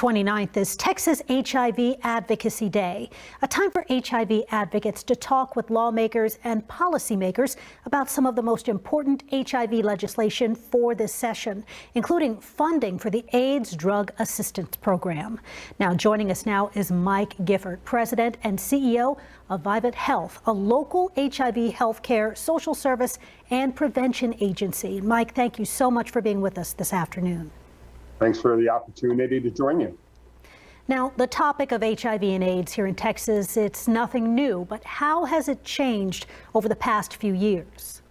29th is Texas HIV Advocacy Day, a time for HIV advocates to talk with lawmakers and policymakers about some of the most important HIV legislation for this session, including funding for the AIDS Drug Assistance Program. Now, joining us now is Mike Gifford, President and CEO of Vivint Health, a local HIV healthcare, social service, and prevention agency. Mike, thank you so much for being with us this afternoon. Thanks for the opportunity to join you. Now, the topic of HIV and AIDS here in Texas, it's nothing new, but how has it changed over the past few years?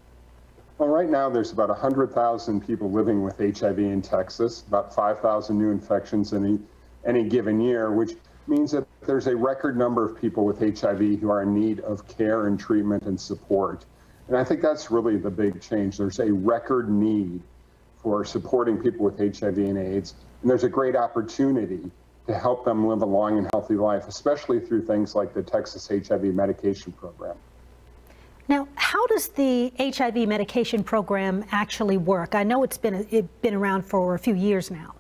Well, right now there's about 100,000 people living with HIV in Texas, about 5,000 new infections in any given year, which means that there's a record number of people with HIV who are in need of care and treatment and support. And I think that's really the big change. There's a record need for supporting people with HIV and AIDS, and there's a great opportunity to help them live a long and healthy life, especially through things like the Texas HIV medication program. Now, how does the HIV medication program actually work? I know it's been around for a few years now.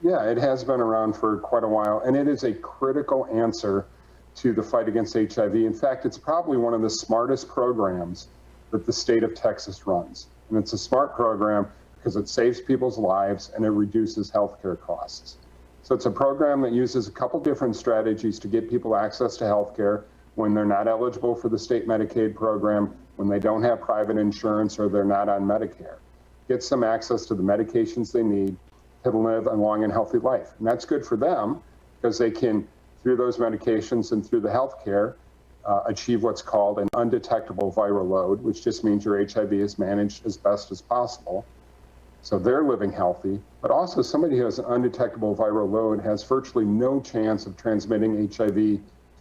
Yeah, it has been around for quite a while, and it is a critical answer to the fight against HIV. In fact, it's probably one of the smartest programs that the state of Texas runs. And it's a smart program because it saves people's lives and it reduces healthcare costs. So it's a program that uses a couple different strategies to get people access to healthcare when they're not eligible for the state Medicaid program, when they don't have private insurance or they're not on Medicare. Gets them access to the medications they need to live a long and healthy life. And that's good for them because they can, through those medications and through the healthcare, achieve what's called an undetectable viral load, which just means your HIV is managed as best as possible. So they're living healthy, but also somebody who has an undetectable viral load has virtually no chance of transmitting HIV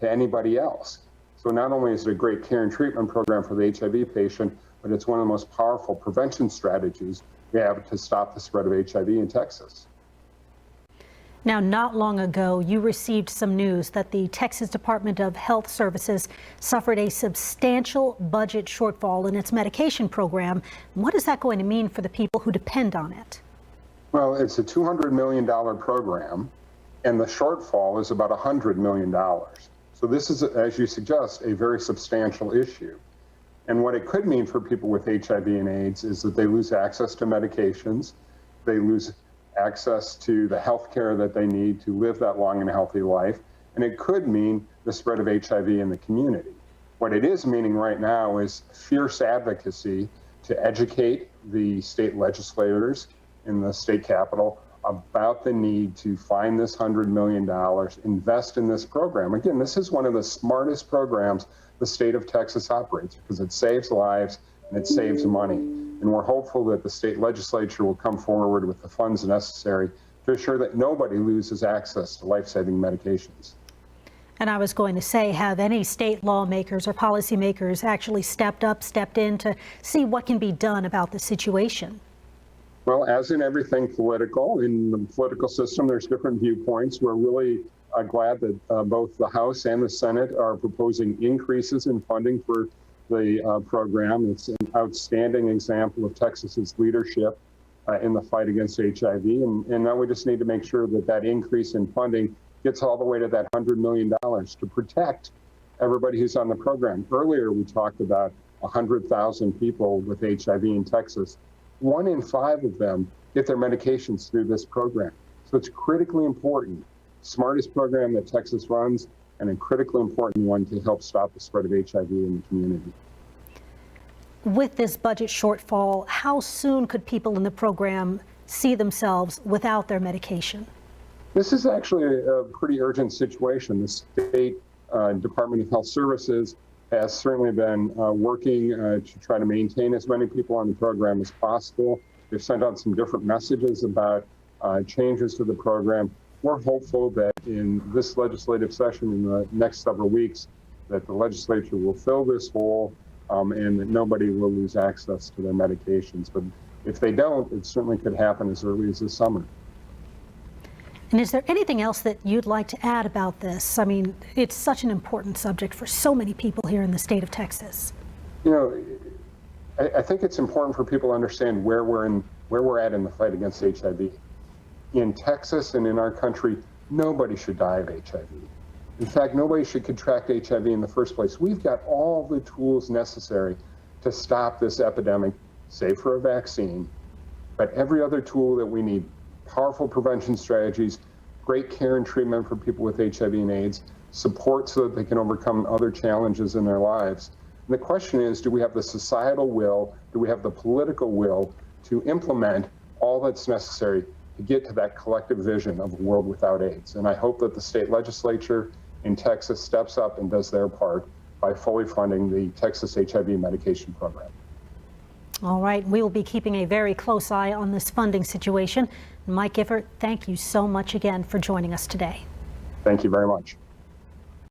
to anybody else. So not only is it a great care and treatment program for the HIV patient, but it's one of the most powerful prevention strategies we have to stop the spread of HIV in Texas. Now, not long ago, you received some news that the Texas Department of Health Services suffered a substantial budget shortfall in its medication program. What is that going to mean for the people who depend on it? Well, it's a $200 million program, and the shortfall is about $100 million. So this is, as you suggest, a very substantial issue. And what it could mean for people with HIV and AIDS is that they lose access to medications, they lose access to the health care that they need to live that long and healthy life, and it could mean the spread of HIV in the community. What it is meaning right now is fierce advocacy to educate the state legislators in the state capitol about the need to find this $100 million, invest in this program. Again, this is one of the smartest programs the state of Texas operates because it saves lives and it saves money. And we're hopeful that the state legislature will come forward with the funds necessary to ensure that nobody loses access to life-saving medications. And I was going to say, have any state lawmakers or policymakers actually stepped in to see what can be done about the situation? Well, as in everything political, in the political system, there's different viewpoints. We're really glad that both the House and the Senate are proposing increases in funding for the program. It's an outstanding example of Texas's leadership in the fight against HIV. And now we just need to make sure that that increase in funding gets all the way to that $100 million to protect everybody who's on the program. Earlier, we talked about 100,000 people with HIV in Texas. 1 in 5 of them get their medications through this program. So it's critically important. Smartest program that Texas runs, and a critically important one to help stop the spread of HIV in the community. With this budget shortfall, how soon could people in the program see themselves without their medication? This is actually a pretty urgent situation. The state Department of Health Services has certainly been working to try to maintain as many people on the program as possible. They've sent out some different messages about changes to the program. We're hopeful that in this legislative session in the next several weeks that the legislature will fill this hole and that nobody will lose access to their medications. But if they don't, it certainly could happen as early as this summer. And is there anything else that you'd like to add about this? I mean, it's such an important subject for so many people here in the state of Texas. You know, I think it's important for people to understand where we're at in the fight against HIV. In Texas and in our country, nobody should die of HIV. In fact, nobody should contract HIV in the first place. We've got all the tools necessary to stop this epidemic, save for a vaccine, but every other tool that we need, powerful prevention strategies, great care and treatment for people with HIV and AIDS, support so that they can overcome other challenges in their lives. And the question is, do we have the societal will, do we have the political will to implement all that's necessary to get to that collective vision of a world without AIDS? And I hope that the state legislature in Texas steps up and does their part by fully funding the Texas HIV medication program. All right, we will be keeping a very close eye on this funding situation. Mike Gifford, thank you so much again for joining us today. Thank you very much.